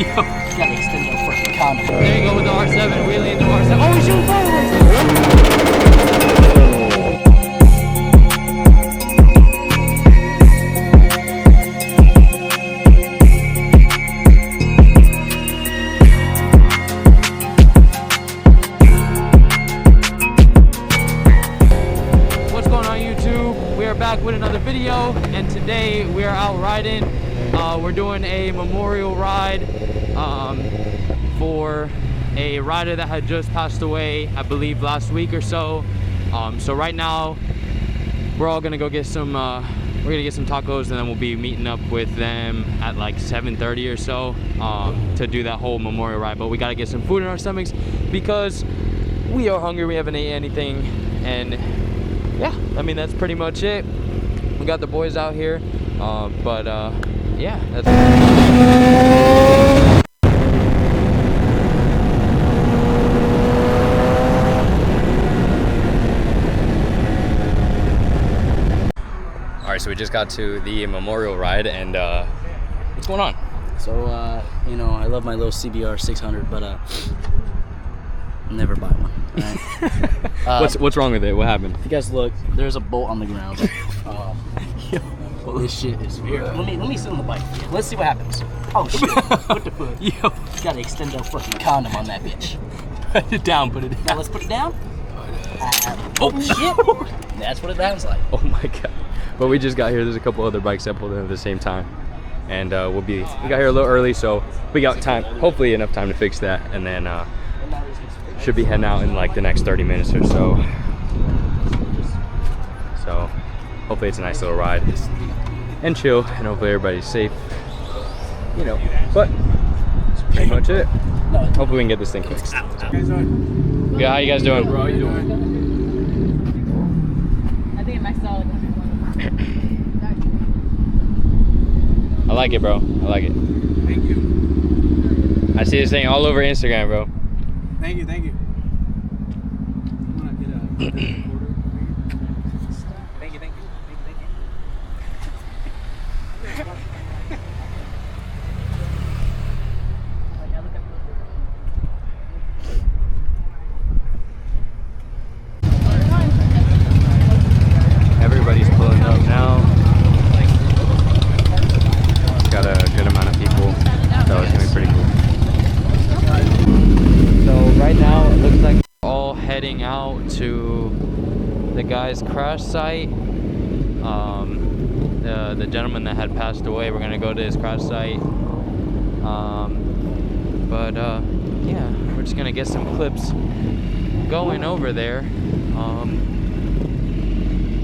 Yo, gotta extend that freaking condom. There you go with the R7, wheelie into R7. Oh, he's shooting forward! What's going on, YouTube? We are back with another video, and today we are out riding. We're doing a memorial ride for a rider that had just passed away, I believe last week or so. So right now we're all gonna go get some tacos, and then we'll be meeting up with them at like 7:30 or so to do that whole memorial ride. But we gotta get some food in our stomachs because we are hungry. We haven't ate anything, and yeah, I mean, that's pretty much it. We got the boys out here, yeah, that's Alright, so we just got to the memorial ride, and what's going on? So, you know, I love my little CBR 600, but never buy one. Right? What's wrong with it? What happened? If you guys look, there's a bolt on the ground. This shit is weird. Let me sit on the bike. Let's see what happens. Oh shit! What the fuck? Yo, gotta extend that fucking condom on that bitch. Put it down. Put it down. Now let's put it down. Oh shit! That's what it sounds like. Oh my god! But we just got here. There's a couple other bikes that pulled in at the same time, and we got here a little early, so we got time. Hopefully enough time to fix that, and then should be heading out in like the next 30 minutes or so. So hopefully it's a nice little ride and chill, and hopefully everybody's safe, you know. But that's pretty much it. Hopefully we can get this thing fixed. Yeah, how you guys doing? Bro, how you doing? I think it maxed out. I like it, bro. I like it. Thank you. I see this thing all over Instagram, bro. Thank you, thank you. I want to get a Thank you, thank you, thank you, thank you. Everybody's pulling up now. Got a good amount of people, so it's gonna be pretty cool. So right now it looks like we're all heading out to the guy's crash site. The gentleman that had passed away, we're gonna go to his crash site. Yeah, we're just gonna get some clips going over there.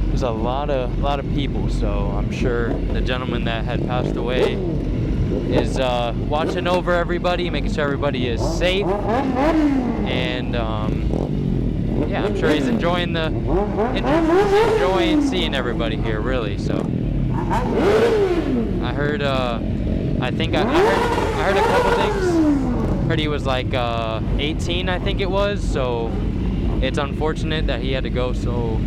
There's a lot of people, so I'm sure the gentleman that had passed away is watching over everybody, making sure everybody is safe, and yeah, I'm sure he's enjoying seeing everybody here, really. So I heard I heard a couple things. Heard he was like 18, I think it was, so it's unfortunate that he had to go so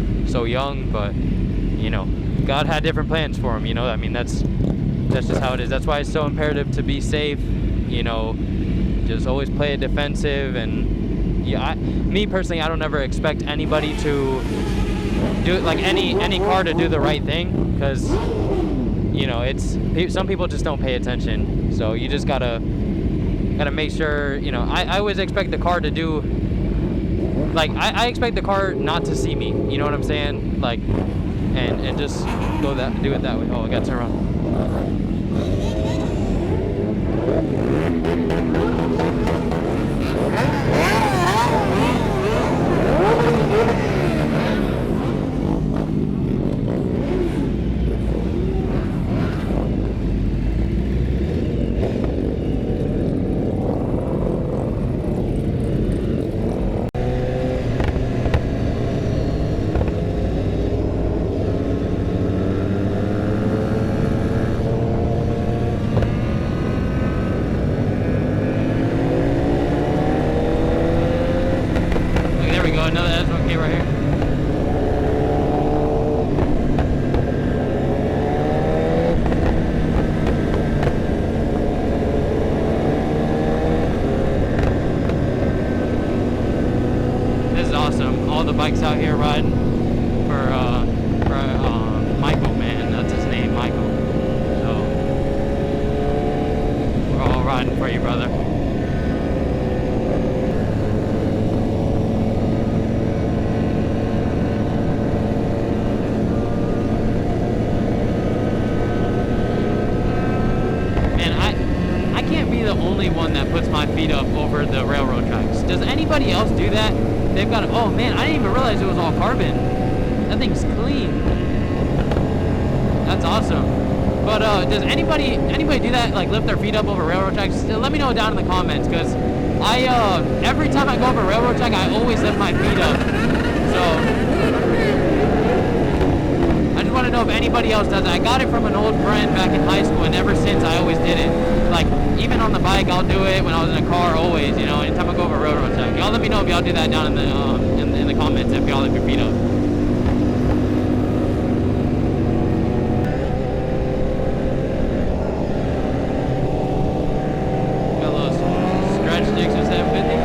young, but you know, God had different plans for him, you know. I mean, that's just how it is. That's why it's so imperative to be safe, you know. Just always play it defensive, and yeah, me personally, I don't ever expect anybody to do, like, any car to do the right thing, because you know, some people just don't pay attention. So you just gotta make sure, you know. I always expect the car to do, like, I expect the car not to see me, you know what I'm saying? Like, and just do it that way. Oh, I gotta turn around. all the bikes out here riding for Michael, man. That's his name, Michael. So we're all riding for you, brother. The only one that puts my feet up over the railroad tracks. Does anybody else do that? They've got, oh man, I didn't even realize it was all carbon. That thing's clean. That's awesome. But does anybody do that, like lift their feet up over railroad tracks? Let me know down in the comments, because I every time I go over a railroad track, I always lift my feet up. So I just want to know if anybody else does it. I got it from an old friend back in high school, and ever since I always did it. Like, even on the bike, I'll do it. When I was in a car, always, you know, anytime I go over a railroad track. Y'all let me know if y'all do that down in the comments, if y'all lift your feet up. Got a little stretch Gsxr 750.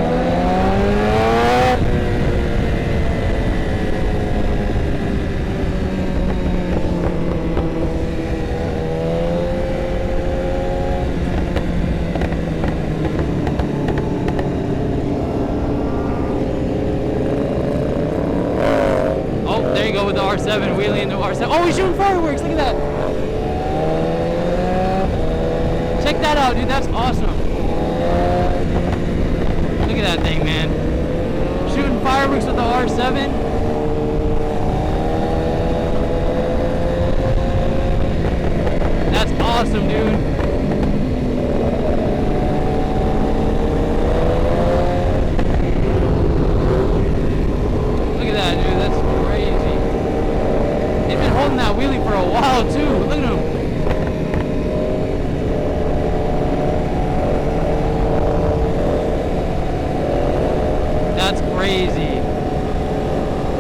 Go with the R7, wheelie into R7. Oh, he's shooting fireworks! Look at that! Check that out, dude. That's awesome. Look at that thing, man. Shooting fireworks with the R7. That's awesome, dude. Look at that, dude. That's crazy. He's been holding that wheelie for a while too. Look at him. That's crazy.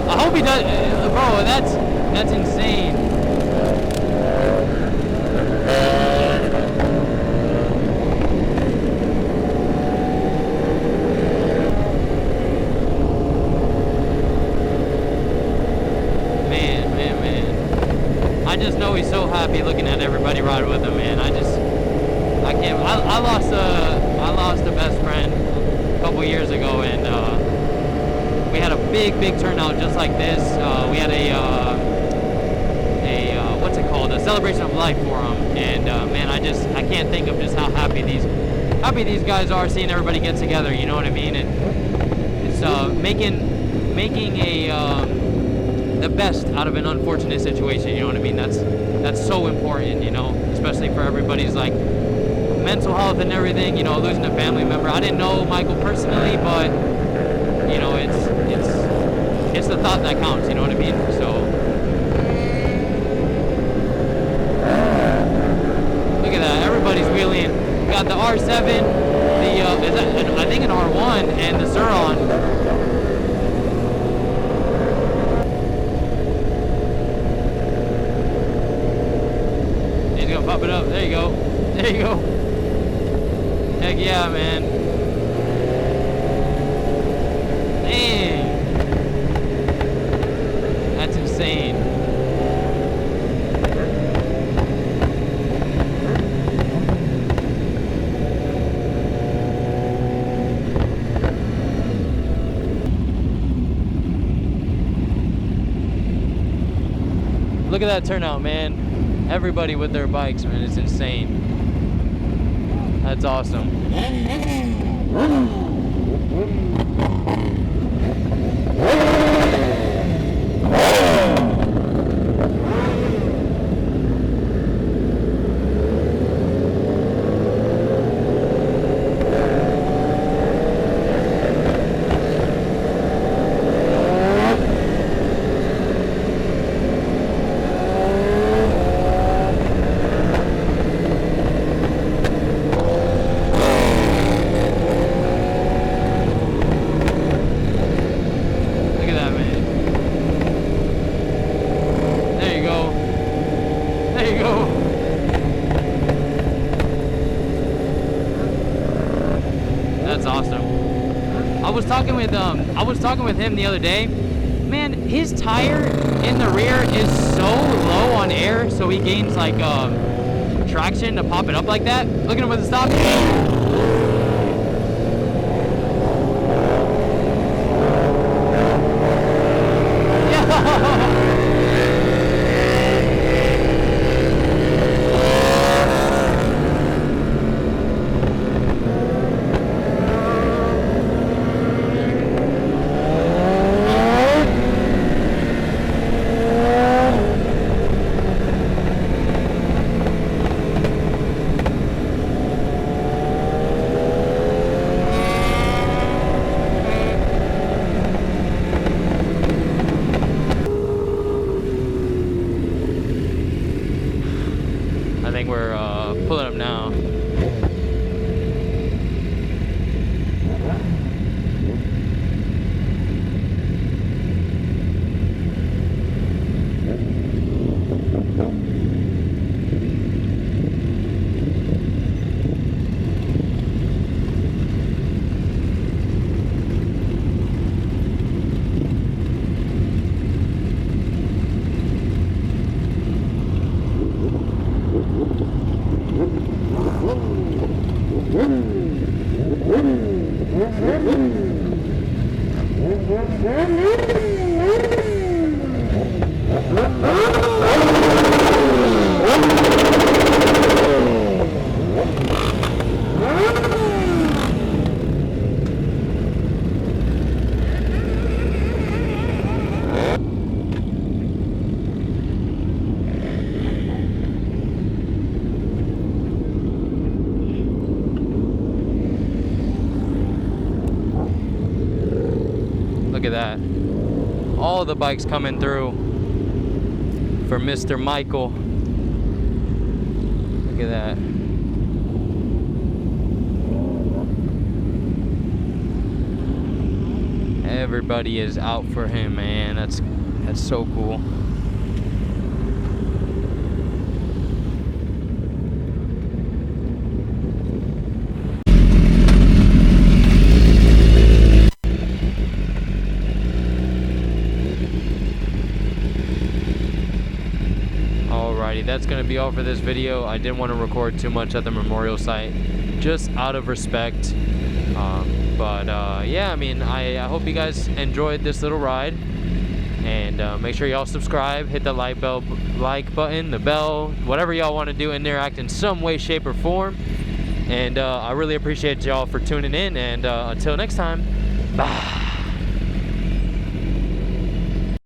I hope he does, bro. That's insane. I just know he's so happy looking at everybody ride with him, man. I can't. I lost a best friend a couple years ago, and we had a big turnout just like this. We had a what's it called? A celebration of life for him, and man, I can't think of just how happy these guys are seeing everybody get together. You know what I mean? And it's making the best out of an unfortunate situation, you know what I mean? That's so important, you know, especially for everybody's like mental health and everything, you know, losing a family member. I didn't know Michael personally, but you know, it's the thought that counts, you know what I mean? So look at that, everybody's wheeling. We got the R7, I think an R1 and the Gsxr. Pop it up. There you go. There you go. Heck yeah, man. Dang. That's insane. Look at that turnout, man. Everybody with their bikes, man. It's insane. That's awesome. I was talking with him the other day, man, his tire in the rear is so low on air, so he gains like traction to pop it up like that. Look at him with the stop. I think we're pulling up now. Look at that. All the bikes coming through for Mr. Michael. Look at that. Everybody is out for him, man. That's so cool. Alrighty, that's gonna be all for this video. I didn't want to record too much at the memorial site, just out of respect. Yeah, I mean, I hope you guys enjoyed this little ride, and make sure y'all subscribe, hit the like button, the bell, whatever y'all want to do, interact in some way, shape, or form. And I really appreciate y'all for tuning in, and until next time, bye.